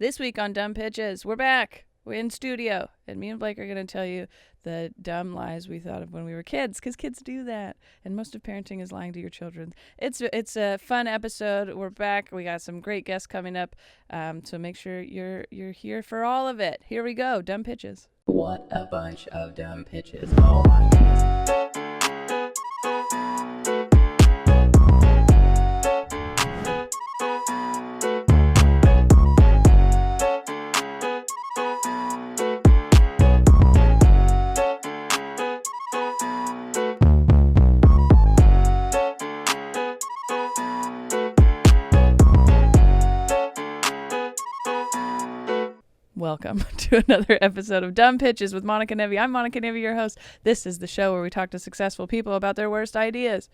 This week on Dumb Pitches, we're back. We're in studio, and me and Blake are going to tell you the dumb lies we thought of when we were kids, because kids do that, and most of parenting is lying to your children. It's a fun episode. We're back. We got some great guests coming up, so make sure you're here for all of it. Here we go, Dumb Pitches. What a bunch of dumb pitches. Oh my goodness. Welcome to another episode of Dumb Pitches with Monica Nevi. I'm Monica Nevi, your host. This is the show where we talk to successful people about their worst ideas.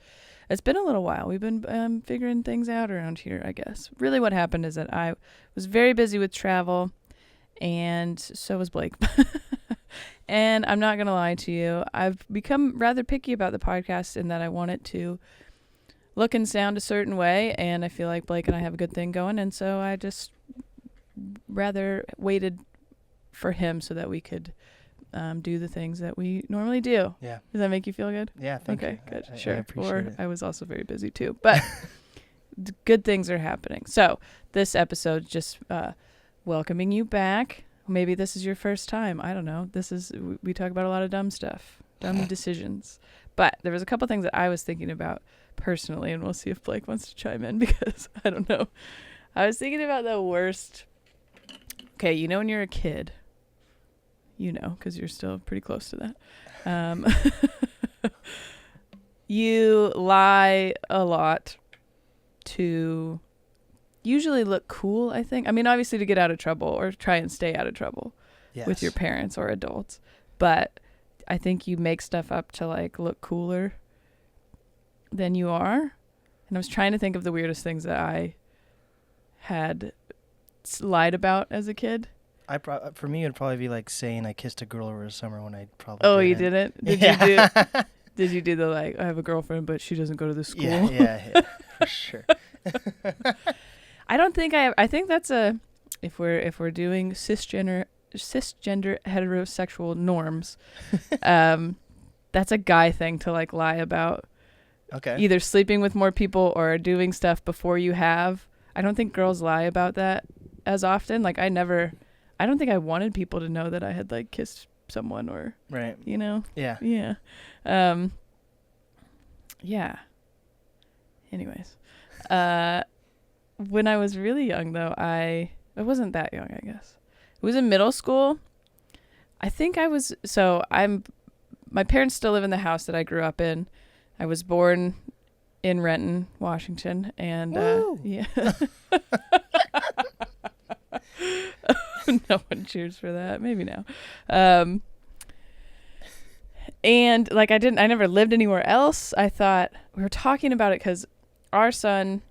It's been a little while. We've been figuring things out around here, I guess. Really what happened is that I was very busy with travel, and so was Blake. And I'm not going to lie to you. I've become rather picky about the podcast in that I want it to look and sound a certain way, and I feel like Blake and I have a good thing going, and so I just rather waited for him so that we could do the things that we normally do. Yeah. Does that make you feel good? Yeah, thank you. Okay, good. I Sure. appreciate it. I was also very busy too, but good things are happening. So this episode just welcoming you back. Maybe this is your first time. I don't know. We talk about a lot of dumb stuff, dumb decisions. But there was a couple things that I was thinking about personally, and we'll see if Blake wants to chime in because I don't know. I was thinking about the worst. Okay, you know when you're a kid, you know, because you're still pretty close to that. You lie a lot to usually look cool, I think. I mean, obviously to get out of trouble or try and stay out of trouble with your parents or adults. But I think you make stuff up to like look cooler than you are. And I was trying to think of the weirdest things that I had lied about as a kid. For me, it'd probably be like saying I kissed a girl over the summer when I probably Oh, didn't. you didn't? Did you do the like, I have a girlfriend, but she doesn't go to the school? Yeah, for sure. I don't think I think that's if we're doing cisgender heterosexual norms, that's a guy thing to like lie about. Okay. Either sleeping with more people or doing stuff before you have. I don't think girls lie about that as often. Like I don't think I wanted people to know that I had like kissed someone or, right. you know? Yeah. Yeah. Yeah. Anyways, when I was really young though, I wasn't that young, I guess. It was in middle school. I think my parents still live in the house that I grew up in. I was born in Renton, Washington, and yeah. No one cheers for that. Maybe now. And like I never lived anywhere else. I thought we were talking about it because our son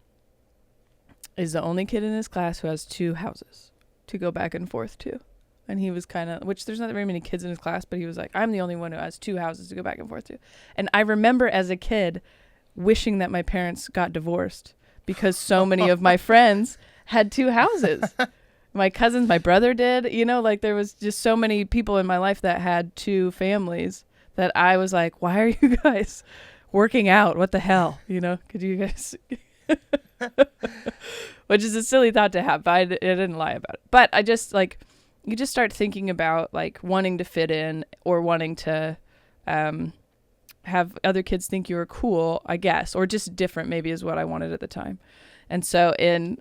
is the only kid in his class who has 2 houses to go back and forth to. And he was which there's not very many kids in his class, but he was like, I'm the only one who has 2 houses to go back and forth to. And I remember as a kid wishing that my parents got divorced because so many of my friends had 2 houses. My cousins, my brother did, you know, like there was just so many people in my life that had 2 families that I was like, why are you guys working out? What the hell? You know, could you guys, which is a silly thought to have, but I didn't lie about it. But I just like, you just start thinking about like wanting to fit in or wanting to, have other kids think you were cool, I guess, or just different maybe is what I wanted at the time. And so I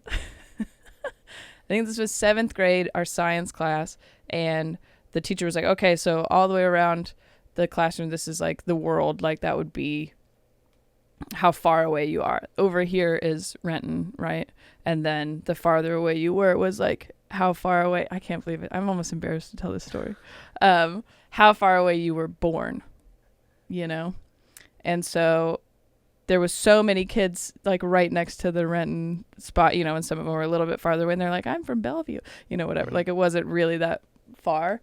think this was 7th grade, our science class, and the teacher was like, okay, so all the way around the classroom, this is like the world, like that would be how far away you are. Over here is Renton, right? And then the farther away you were was like how far away, I can't believe it. I'm almost embarrassed to tell this story. How far away you were born, you know? And so there was so many kids like right next to the Renton spot, you know, and some of them were a little bit farther away and they're like, I'm from Bellevue, you know, whatever. Like it wasn't really that far.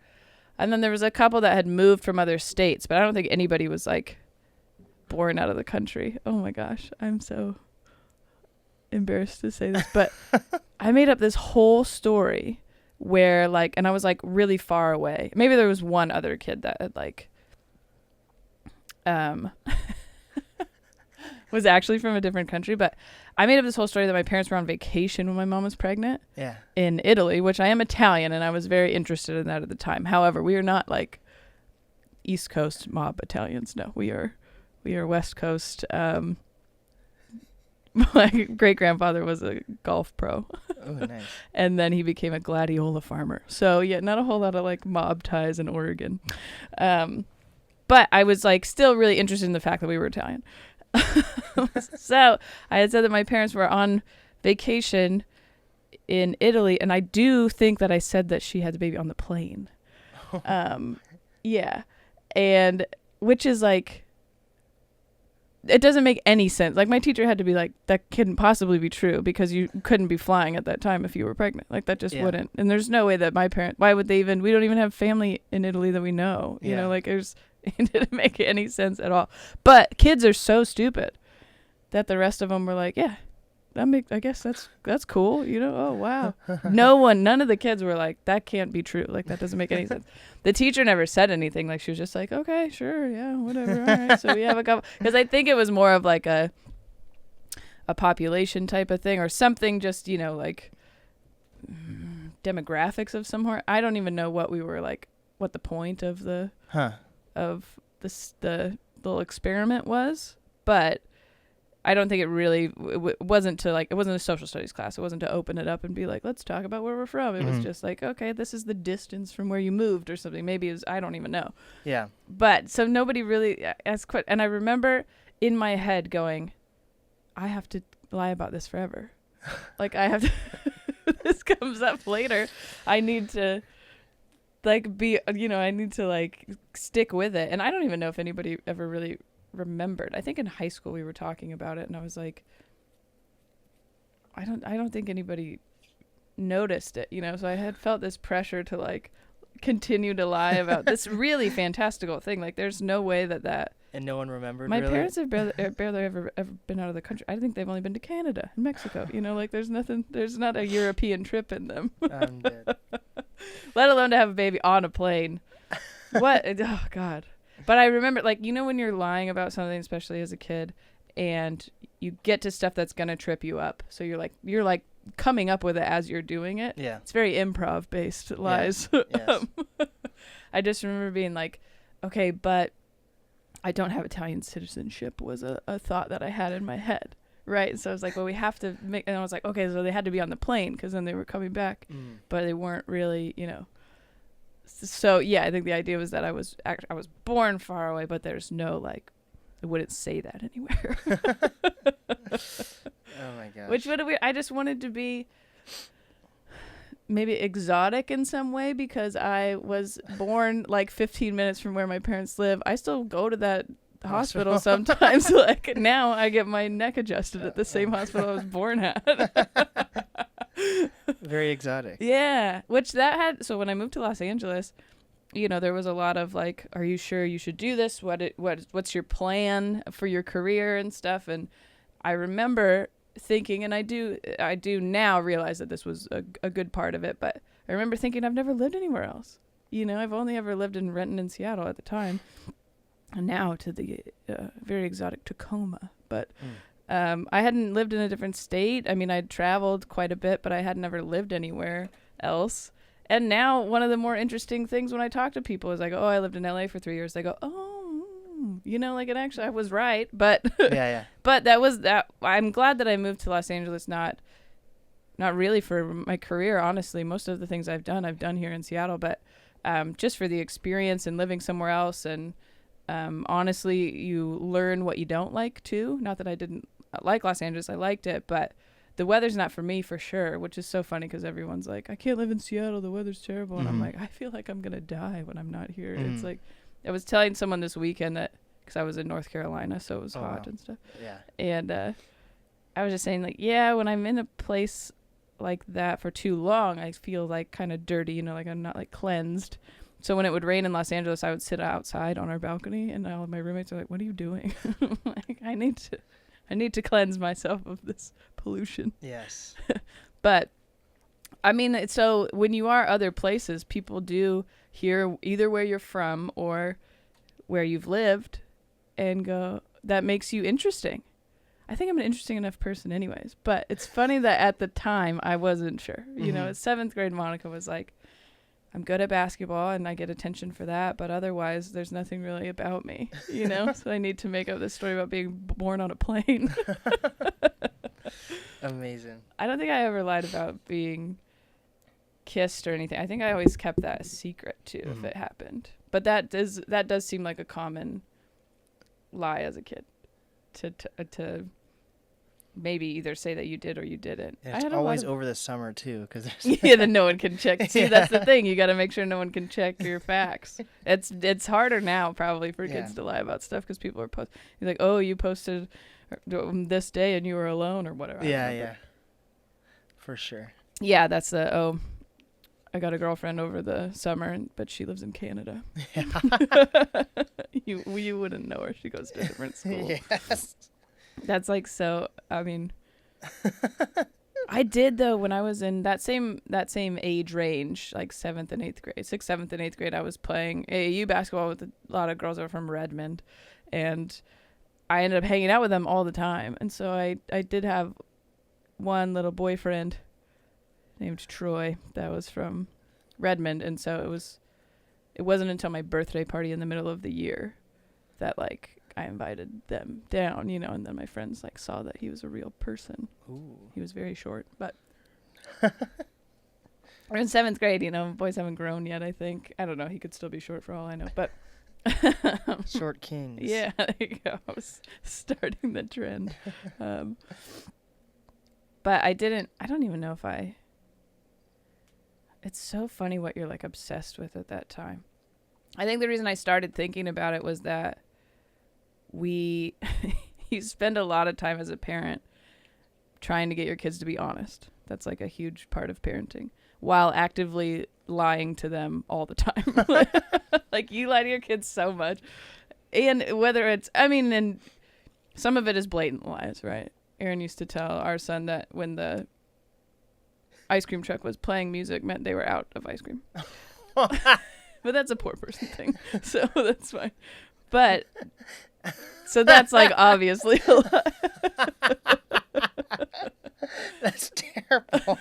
And then there was a couple that had moved from other states, but I don't think anybody was like born out of the country. Oh my gosh. I'm so embarrassed to say this, but I made up this whole story where like, and I was like really far away. Maybe there was one other kid that had like, was actually from a different country, but I made up this whole story that my parents were on vacation when my mom was pregnant in Italy, which I am Italian, and I was very interested in that at the time. However, we are not like East Coast mob Italians. No, we are West Coast. My great grandfather was a golf pro. Oh, nice. And then he became a gladiola farmer. So yeah, not a whole lot of like mob ties in Oregon. But I was like still really interested in the fact that we were Italian. So I had said that my parents were on vacation in Italy, and I do think that I said that she had the baby on the plane. Yeah. And which is like, it doesn't make any sense. Like my teacher had to be like, that couldn't possibly be true because you couldn't be flying at that time if you were pregnant. Like that just wouldn't. And there's no way that my parents, why would they even, we don't even have family in Italy that we know, you know, like it didn't make any sense at all. But kids are so stupid that the rest of them were like, yeah, I guess that's cool. You know, oh, wow. None of the kids were like, that can't be true. Like that doesn't make any sense. The teacher never said anything. Like she was just like, okay, sure. Yeah, whatever. All right. So we have a couple, because I think it was more of like a population type of thing or something, just, you know, like demographics of some sort. I don't even know what we were like, what the point of the little experiment was, but I don't think it really wasn't to like, it wasn't a social studies class. It wasn't to open it up and be like, let's talk about where we're from. It was just like, okay, this is the distance from where you moved or something. Maybe it was, I don't even know. Yeah. But so nobody really asked questions. And I remember in my head going, I have to lie about this forever. Like I have to, this comes up later. I need to like be, you know, I need to like stick with it. And I don't even know if anybody ever really remembered. I think in high school we were talking about it and I was like, I don't think anybody noticed it, you know. So I had felt this pressure to like continue to lie about this really fantastical thing. Like there's no way that and no one remembered. My really? parents have barely ever been out of the country. I think they've only been to Canada and Mexico, you know, like there's not a European trip in them. I'm dead. Let alone to have a baby on a plane. What? Oh God. But I remember, like, you know, when you're lying about something, especially as a kid, and you get to stuff that's going to trip you up. So you're like coming up with it as you're doing it. Yeah. It's very improv based lies. Yes. I just remember being like, okay, but I don't have Italian citizenship was a thought that I had in my head. Right. So I was like, well, we have to make, and I was like, okay, so they had to be on the plane because then they were coming back, but they weren't really, you know. So yeah, I think the idea was that I was born far away, but there's no like, I wouldn't say that anywhere. Oh my gosh. Which I just wanted to be maybe exotic in some way because I was born like 15 minutes from where my parents live. I still go to that hospital sometimes. Like now I get my neck adjusted at the same hospital I was born at. Very exotic. Yeah, which that had, so when I moved to Los Angeles, you know, there was a lot of like, are you sure you should do this? What's your plan for your career and stuff? And I remember thinking, and I do now realize that this was a good part of it, but I remember thinking I've never lived anywhere else. You know, I've only ever lived in Renton and Seattle at the time, and now to the very exotic Tacoma, but I hadn't lived in a different state. I mean, I'd traveled quite a bit, but I had never lived anywhere else. And now one of the more interesting things when I talk to people is like, oh, I lived in LA for 3 years. They go, oh, you know, like it actually, I was right. But yeah. But that was that. I'm glad that I moved to Los Angeles, not really for my career, honestly. Most of the things I've done here in Seattle, but just for the experience and living somewhere else. And honestly, you learn what you don't like too. Not that I didn't like Los Angeles, I liked it, but the weather's not for me for sure, which is so funny because everyone's like, I can't live in Seattle, the weather's terrible. And I'm like, I feel like I'm gonna die when I'm not here. It's like, I was telling someone this weekend that, because I was in North Carolina, so it was hot and stuff. Yeah. And I was just saying, like, yeah, when I'm in a place like that for too long, I feel like kind of dirty, you know, like I'm not like cleansed. So when it would rain in Los Angeles, I would sit outside on our balcony, and all of my roommates are like, what are you doing? Like, I need to cleanse myself of this pollution. Yes. But I mean, so when you are other places, people do hear either where you're from or where you've lived and go, that makes you interesting. I think I'm an interesting enough person anyways, but it's funny that at the time I wasn't sure. You know, Mhm. at 7th grade, Monica was like, I'm good at basketball and I get attention for that, but otherwise there's nothing really about me, you know? So I need to make up this story about being born on a plane. Amazing. I don't think I ever lied about being kissed or anything. I think I always kept that a secret too if Mhm. it happened. But that does seem like a common lie as a kid to maybe either say that you did or you didn't. And I it's had always a lot over the summer too, because of, yeah, then no one can check. See, Yeah. that's the thing. You got to make sure no one can check your facts. It's harder now probably for kids Yeah. to lie about stuff because people are You're like, oh, you posted this day and you were alone or whatever. I don't yeah, know, but- yeah, for sure. Yeah, that's the I got a girlfriend over the summer, but she lives in Canada. You wouldn't know her. She goes to a different school. Yes. That's like so. I mean, I did though when I was in that same age range, like 7th and 8th grade, 6th, 7th, and 8th grade. I was playing AAU basketball with a lot of girls that were from Redmond, and I ended up hanging out with them all the time. And so I did have one little boyfriend named Troy that was from Redmond, and so it wasn't until my birthday party in the middle of the year that like I invited them down, you know, and then my friends like saw that he was a real person. Ooh. He was very short, but we're in 7th grade, you know, boys haven't grown yet, I think. I don't know, he could still be short for all I know, but Short kings. yeah, there you go. I was starting the trend. But I don't even know if it's so funny what you're like obsessed with at that time. I think the reason I started thinking about it was that you spend a lot of time as a parent trying to get your kids to be honest. That's like a huge part of parenting, while actively lying to them all the time. Like you lie to your kids so much. And whether and some of it is blatant lies, right? Aaron used to tell our son that when the ice cream truck was playing music meant they were out of ice cream. But that's a poor person thing. So that's fine. But so that's like obviously a lie. That's terrible.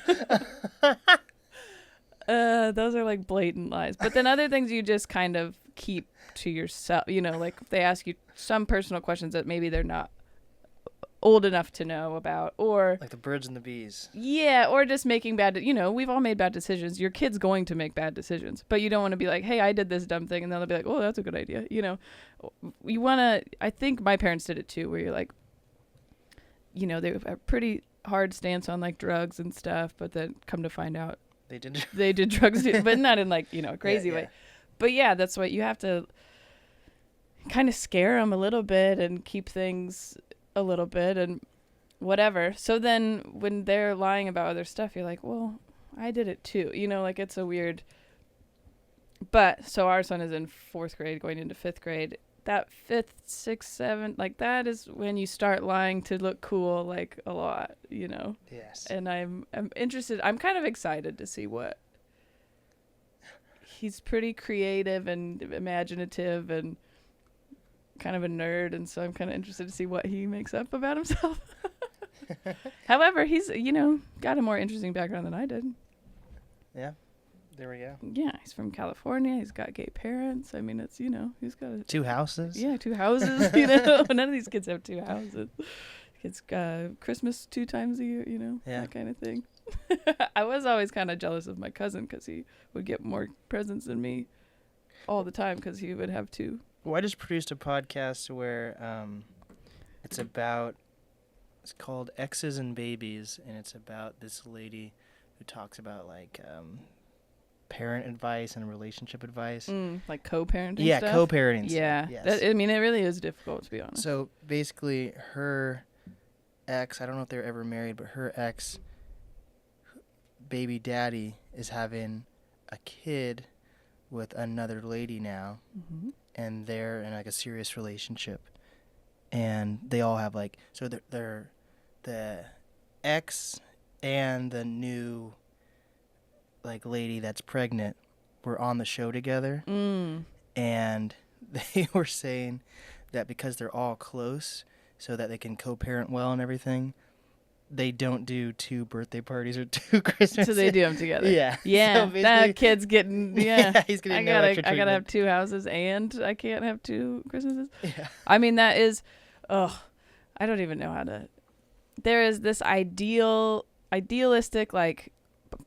Those are like blatant lies. But then other things you just kind of keep to yourself, you know, like if they ask you some personal questions that maybe they're not old enough to know about, or Like the birds and the bees. yeah, or just making we've all made bad decisions. Your kid's going to make bad decisions, but you don't want to be like, hey, I did this dumb thing, and then they'll be like, oh, that's a good idea. You know, you want to, I think my parents did it too, where you're like, you know, they have a pretty hard stance on like drugs and stuff, but then come to find out They did. they did drugs too, but not in like, you know, a crazy Yeah, way. yeah. But yeah, that's what you have to kind of scare them a little bit and keep things a little bit and whatever. So then when they're lying about other stuff, you're like, well, I did it too. You know, like it's a weird. But so our son is in 4th grade going into 5th grade. That 5th, 6th, 7th, like that is when you start lying to look cool, like a lot, you know. Yes. And I'm interested. I'm kind of excited to see what. He's pretty creative and imaginative and kind of a nerd, and so I'm kind of interested to see what he makes up about himself. However, he's, you know, got a more interesting background than I did. Yeah. There we go. Yeah, he's from California. He's got gay parents. I mean, it's, you know, he's got 2 houses. yeah, 2 houses. You know, none of these kids have 2 houses. Kids Christmas 2 times a year. You know, Yeah. that kind of thing. I was always kind of jealous of my cousin because he would get more presents than me all the time because he would have 2. Well, I just produced a podcast where it's called Exes and Babies, and it's about this lady who talks about like parent advice and relationship advice. Like co-parenting Yeah, stuff? co-parenting stuff, Yeah. yes. I mean, it really is difficult, to be honest. So basically, her ex, I don't know if they were ever married, but her ex baby daddy is having a kid with another lady now, and they're in like a serious relationship, and they all have like, so they're the ex and the new like lady that's pregnant were on the show together, Mm. and they were saying that because they're all close, so that they can co-parent well and everything, they don't do 2 birthday parties or 2 Christmas. So they do them together. Yeah. Yeah. So that kid's getting. Yeah. he's getting I no gotta. extra I gotta have treatment. 2 houses, and I can't have 2 Christmases. Yeah. I mean, that is. Oh, I don't even know how to. There is this idealistic like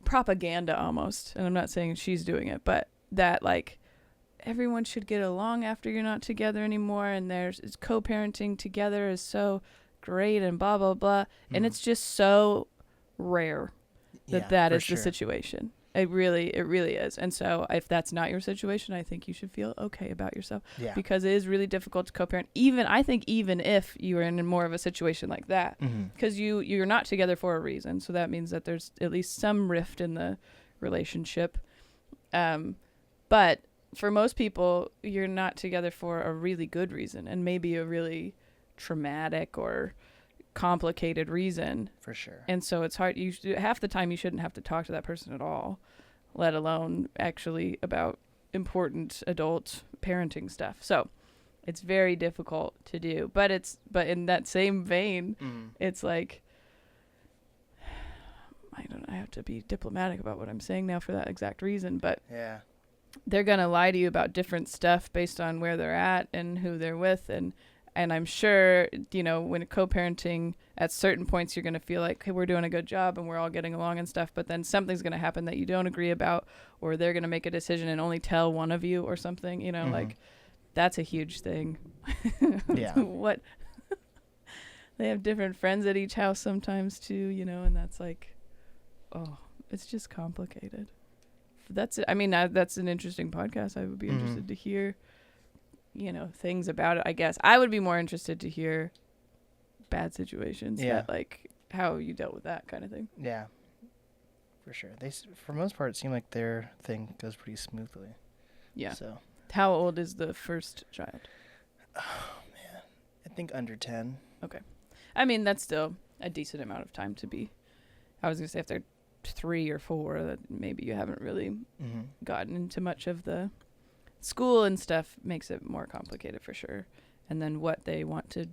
propaganda almost, and I'm not saying she's doing it, but that like everyone should get along after you're not together anymore, and there's co-parenting together is so great and blah blah blah, and it's just so rare that for is the situation. It really is. And so if that's not your situation, I think you should feel okay about yourself, Yeah. because it is really difficult to co-parent. Even if you are in more of a situation like that, because you're not together for a reason, so that means that there's at least some rift in the relationship. But for most people, you're not together for a really good reason, and maybe a really traumatic or complicated reason. For sure. And so it's hard. Half the time you shouldn't have to talk to that person at all, let alone actually about important adult parenting stuff. So it's very difficult to do. But in that same vein, it's like, I have to be diplomatic about what I'm saying now for that exact reason, but Yeah. they're going to lie to you about different stuff based on where they're at and who they're with. And I'm sure, when co-parenting, at certain points, you're going to feel like, hey, we're doing a good job and we're all getting along and stuff. But then something's going to happen that you don't agree about, or they're going to make a decision and only tell one of you or something, like that's a huge thing. Yeah. What? They have different friends at each house sometimes too, and that's like, oh, it's just complicated. That's it. I mean, that's an interesting podcast. I would be interested to hear, things about it. I guess I would be more interested to hear bad situations, that like how you dealt with that kind of thing. Yeah. For sure. For most part, it seemed like their thing goes pretty smoothly. Yeah. So. How old is the first child? Oh man, I think under 10. Okay. I mean, that's still a decent amount of time to be. I was gonna say if they're 3 or 4, that maybe you haven't really gotten into much of the school and stuff, makes it more complicated for sure. And then what they want to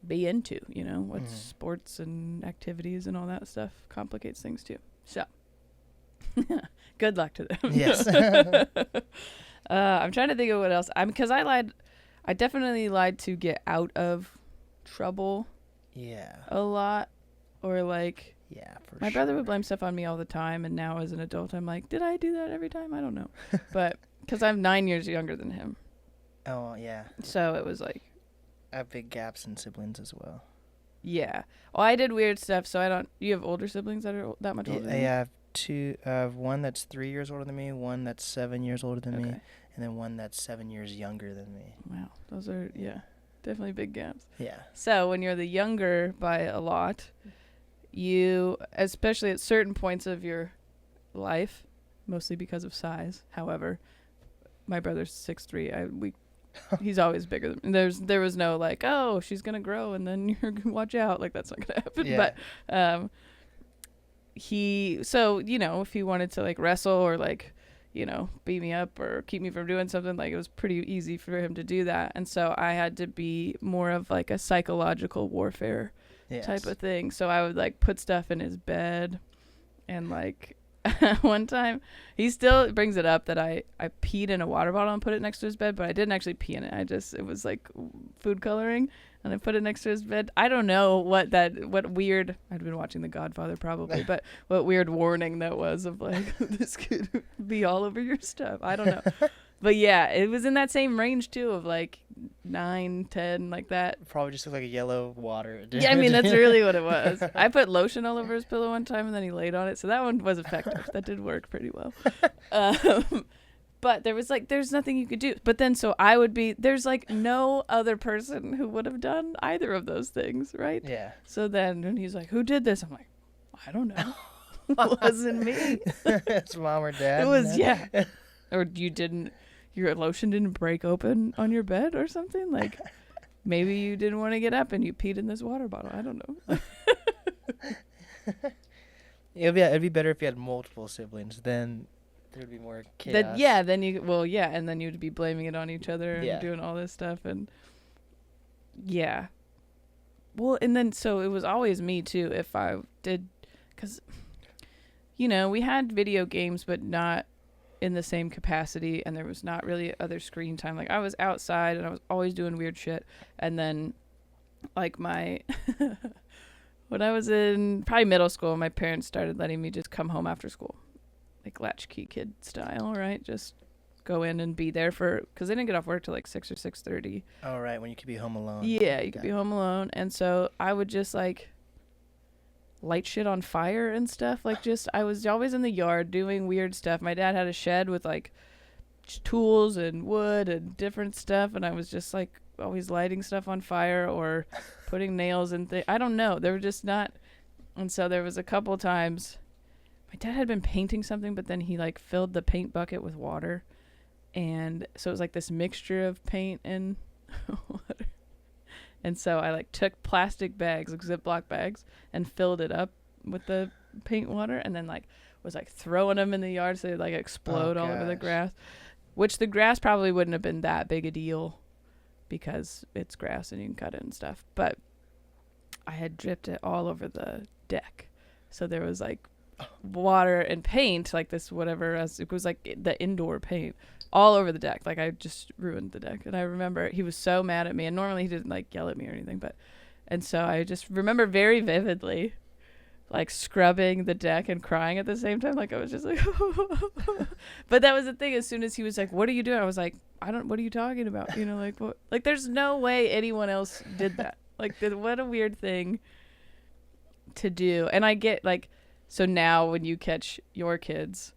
be into, what sports and activities and all that stuff complicates things too. So good luck to them. Yes. I'm trying to think of what else. Because I definitely lied to get out of trouble. Yeah. A lot. Or like, Yeah, for my sure. brother would blame stuff on me all the time, and now as an adult, I'm like, did I do that every time? I don't know. But because I'm 9 years younger than him. Oh, yeah. So it was like, I have big gaps in siblings as well. yeah. Well, I did weird stuff, so I don't... You have older siblings that are that much older than I you? have two. I have one that's 3 years older than me, one that's 7 years older than me, Okay. and then one that's 7 years younger than me. Wow. Those are, definitely big gaps. Yeah. So when you're the younger by a lot, you, especially at certain points of your life, mostly because of size, however, my brother's 6'3". He's always bigger than me. There was no like, oh, she's gonna grow and then you're gonna watch out, like that's not gonna happen. Yeah. But so if he wanted to like wrestle or like beat me up or keep me from doing something, like it was pretty easy for him to do that. And so I had to be more of like a psychological warfare type of thing. So I would like put stuff in his bed, and like one time he still brings it up that I peed in a water bottle and put it next to his bed, but I didn't actually pee in it. It was like food coloring, and I put it next to his bed. I don't know what weird, I'd been watching The Godfather probably, but what weird warning that was of like, this could be all over your stuff. I don't know. But yeah, it was in that same range too of like 9, 10, like that. Probably just looked like a yellow water. Yeah, I mean, that's really what it was. I put lotion all over his pillow one time, and then he laid on it. So that one was effective. That did work pretty well. But there's nothing you could do. But then, so there's like no other person who would have done either of those things, right? Yeah. So then when he's like, who did this? I'm like, I don't know. It wasn't me. It's mom or dad. It was, yeah. Or your lotion didn't break open on your bed or something? Like, maybe you didn't want to get up and you peed in this water bottle. I don't know. It'd be better if you had multiple siblings. Then there'd be more chaos. And then you'd be blaming it on each other and Yeah. doing all this stuff, and yeah. Well, and then so it was always me too if I did, because we had video games but not in the same capacity, and there was not really other screen time. Like I was outside and I was always doing weird shit, and then like my when I was in probably middle school, my parents started letting me just come home after school, like latchkey kid style, right? Just go in and be there because they didn't get off work till like 6 or 6:30. Oh, right, when you could be home alone. Yeah, you could be home alone, and so I would just like light shit on fire and stuff. Like I was always in the yard doing weird stuff. My dad had a shed with like tools and wood and different stuff, and I was just like always lighting stuff on fire or putting nails in things. I don't know. They were just not. And so there was a couple times my dad had been painting something, but then he like filled the paint bucket with water. And so it was like this mixture of paint and water. And so I like took plastic bags, like Ziploc bags, and filled it up with the paint water, and then like was like throwing them in the yard so they'd like explode all over the grass. Which the grass probably wouldn't have been that big a deal because it's grass and you can cut it and stuff. But I had dripped it all over the deck. So there was like water and paint, like this whatever, it was like the indoor paint all over the deck. Like I just ruined the deck. And I remember he was so mad at me, and normally he didn't like yell at me or anything, and so I just remember very vividly like scrubbing the deck and crying at the same time. Like I was just like but that was the thing. As soon as he was like, "What are you doing?" I was like, what are you talking about? Like what? Like there's no way anyone else did that. Like what a weird thing to do. And I get like, so now when you catch your kids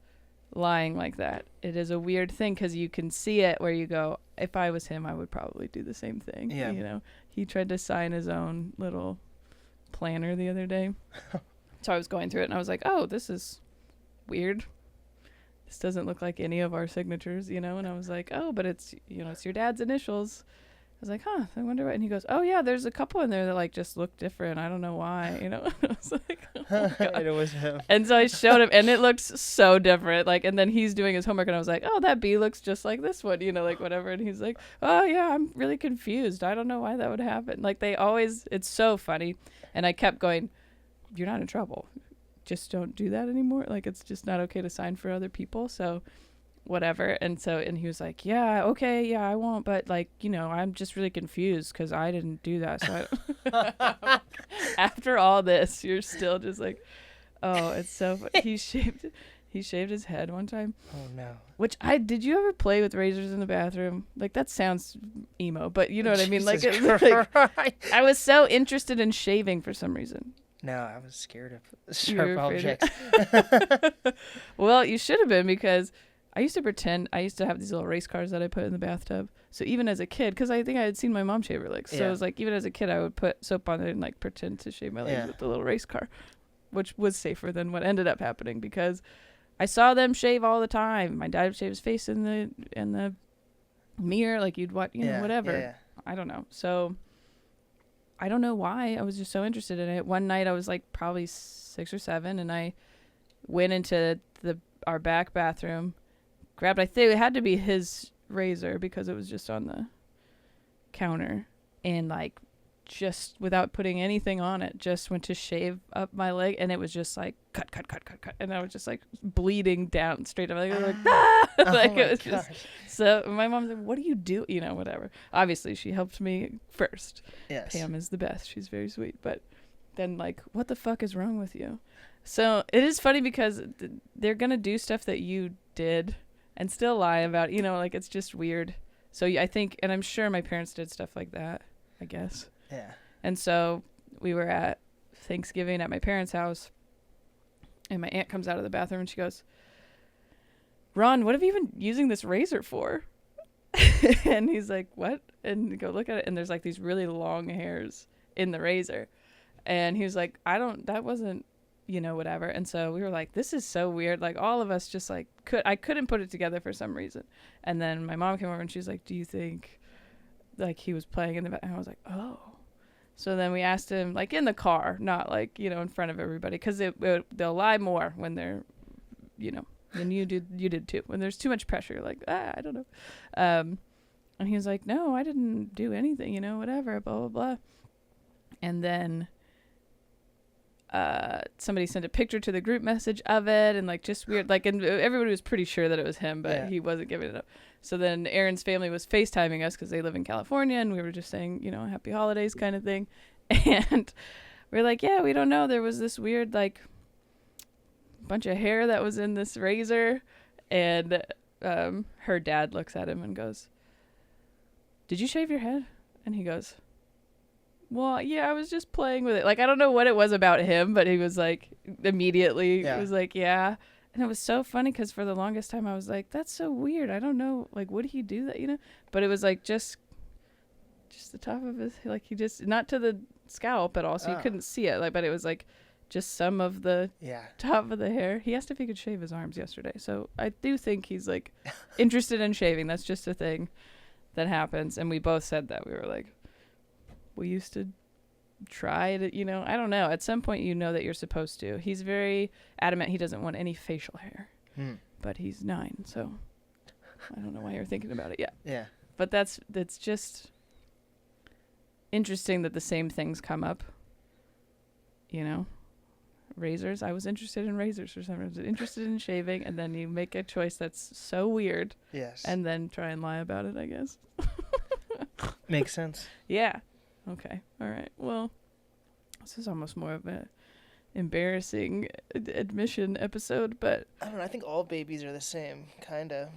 lying like that, it is a weird thing because you can see it where you go, if I was him, I would probably do the same thing. Yeah. He tried to sign his own little planner the other day. So I was going through it and I was like, oh, this is weird. This doesn't look like any of our signatures, and I was like, oh, but it's, it's your dad's initials. I was like, huh, I wonder what. And he goes, oh yeah, there's a couple in there that like just look different. I don't know why, I was like, oh God. And it was him. And so I showed him, and it looks so different. Like, and then he's doing his homework, and I was like, oh, that B looks just like this one, like whatever. And he's like, oh yeah, I'm really confused. I don't know why that would happen. Like it's so funny. And I kept going, you're not in trouble. Just don't do that anymore. Like, it's just not okay to sign for other people. So whatever. And he was like, yeah, okay, yeah, I won't, but like, I'm just really confused because I didn't do that. So after all this, you're still just like, oh, it's so funny. He shaved his head one time. Oh no. Did you ever play with razors in the bathroom? Like that sounds emo, but you know what I mean? Like, I was so interested in shaving for some reason. No, I was scared of sharp objects. Well, you should have been, because I used to pretend. I used to have these little race cars that I put in the bathtub. So even as a kid, because I think I had seen my mom shave her legs. So it was like, even as a kid, I would put soap on it and like pretend to shave my legs with the little race car, which was safer than what ended up happening, because I saw them shave all the time. My dad would shave his face in the mirror, like you'd watch, whatever. Yeah. I don't know. So I don't know why. I was just so interested in it. One night I was like probably 6 or 7, and I went into our back bathroom, grabbed, I think it had to be his razor because it was just on the counter, and like just without putting anything on it, just went to shave up my leg, and it was just like cut, and I was just like bleeding down straight up. Like, I was like, ah! Like, it was just. So my mom's like, "What do you do?" Whatever. Obviously, she helped me first. Yes. Pam is the best. She's very sweet. But then, like, what the fuck is wrong with you? So it is funny because they're gonna do stuff that you did and still lie about. Like, it's just weird. So I think, and I'm sure my parents did stuff like that, I guess. Yeah. And so we were at Thanksgiving at my parents' house, and my aunt comes out of the bathroom and she goes, "Ron, what have you been using this razor for?" And he's like, "What?" And you go look at it, and there's like these really long hairs in the razor. And he was like, that wasn't, whatever. And so we were like, this is so weird. Like, all of us just like I couldn't put it together for some reason. And then my mom came over and she's like, "Do you think like he was playing in the back?" And I was like, "Oh." So then we asked him, like, in the car, not like, in front of everybody, because they'll lie more when they're, And you did too. When there's too much pressure, you're like, I don't know. And he was like, no, I didn't do anything, whatever, blah, blah, blah. And then somebody sent a picture to the group message of it, and like just weird, like, and everybody was pretty sure that it was him, but he wasn't giving it up. So then Aaron's family was FaceTiming us because they live in California, and we were just saying, happy holidays kind of thing. And we're like, yeah, we don't know. There was this weird, like, bunch of hair that was in this razor. And her dad looks at him and goes, did you shave your head? And he goes, well, yeah, I was just playing with it. Like, I don't know what it was about him, but he was like, immediately, was like, yeah. And it was so funny because for the longest time I was like, that's so weird. I don't know. Like, would he do that, But it was like just the top of his, like, he just, not to the scalp at all, so you couldn't see it. Like, but it was like just some of the top of the hair. He asked if he could shave his arms yesterday. So I do think he's like interested in shaving. That's just a thing that happens. And we both said that. We were like, we used to try to, I don't know. At some point, that you're supposed to. He's very adamant he doesn't want any facial hair. But he's 9, so I don't know why you're thinking about it yet. Yeah. But that's just interesting that the same things come up. Razors. I was interested in razors for some reason. Interested in shaving, and then you make a choice that's so weird. Yes. And then try and lie about it, I guess. Makes sense. Yeah. Okay. All right. Well, this is almost more of a embarrassing admission episode, but I don't know. I think all babies are the same, kind of.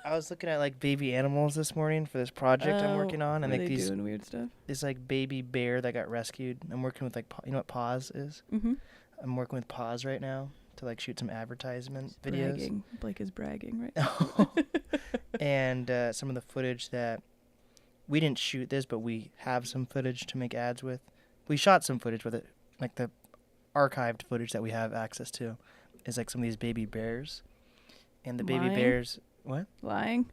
I was looking at like baby animals this morning for this project I'm working on, and like these doing weird stuff. This like baby bear that got rescued. I'm working with like you know what Paws is? Mm-hmm. I'm working with Paws right now to like shoot some advertisement videos. Bragging. Blake is bragging right now. And some of the footage that we didn't shoot this, but we have some footage to make ads with. We shot some footage with it, like the archived footage that we have access to is like some of these baby bears, and the baby bears. What? Lying?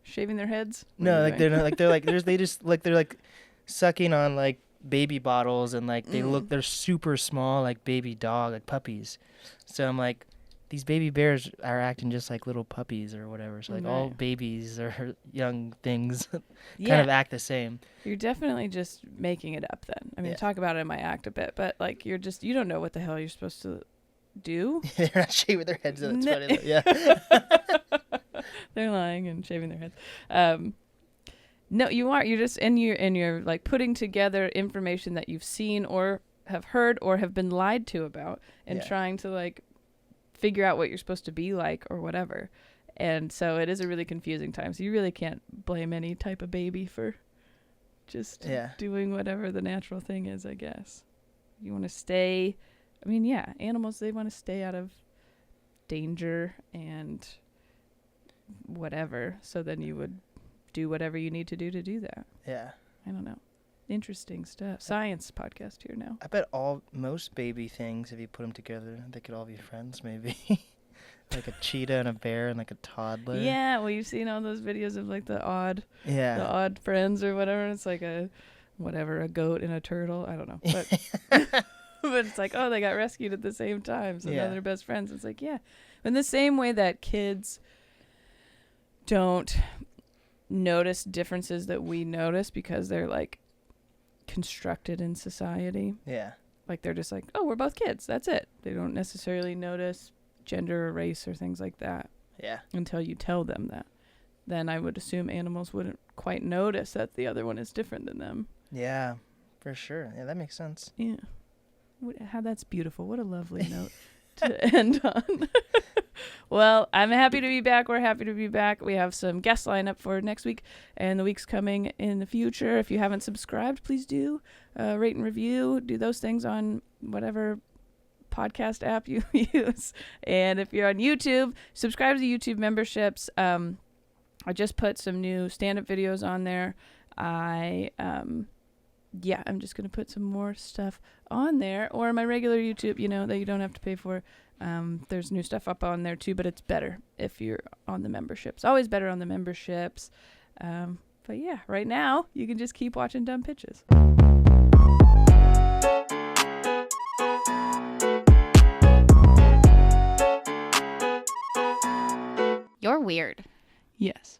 Shaving their heads? No, like they're not, like they just like they're like sucking on like baby bottles, and like they're super small, like baby dog, like puppies. So I'm like, these baby bears are acting just like little puppies or whatever. So like all babies or young things kind of act the same. You're definitely just making it up then. I mean, talk about it in my act a bit, but like you don't know what the hell you're supposed to do. They're not shaving their heads. That's funny though. Yeah. They're lying and shaving their heads. No, you aren't. You're just you're like putting together information that you've seen or have heard or have been lied to about, and trying to like figure out what you're supposed to be like or whatever. And so it is a really confusing time. So you really can't blame any type of baby for just doing whatever the natural thing is, I guess. You want to stay. I mean, animals, they want to stay out of danger and whatever, so then you would do whatever you need to do that. Yeah. I don't know. Interesting stuff. Science podcast here now. I bet most baby things, if you put them together, they could all be friends, maybe. Like a cheetah and a bear and like a toddler. Yeah, well, you've seen all those videos of like the odd friends or whatever. It's like a goat and a turtle. I don't know. But but it's like, oh, they got rescued at the same time, so now they're best friends. It's like, in the same way that kids don't notice differences that we notice because they're like constructed in society. Yeah. Like they're just like, oh, we're both kids. That's it. They don't necessarily notice gender or race or things like that. Yeah. Until you tell them that. Then I would assume animals wouldn't quite notice that the other one is different than them. Yeah, for sure. Yeah, that makes sense. Yeah. How that's beautiful. What a lovely note to end on. Well, I'm happy to be back. We're happy to be back. We have some guests lined up for next week and the weeks coming in the future. If you haven't subscribed, please do. Rate and review. Do those things on whatever podcast app you use. And if you're on YouTube, subscribe to the YouTube memberships. I just put some new stand-up videos on there. I'm just going to put some more stuff on there, or my regular YouTube, that you don't have to pay for. There's new stuff up on there too, but it's better if you're on the memberships. Always better on the memberships. But right now you can just keep watching Dumb Pitches. You're weird. Yes.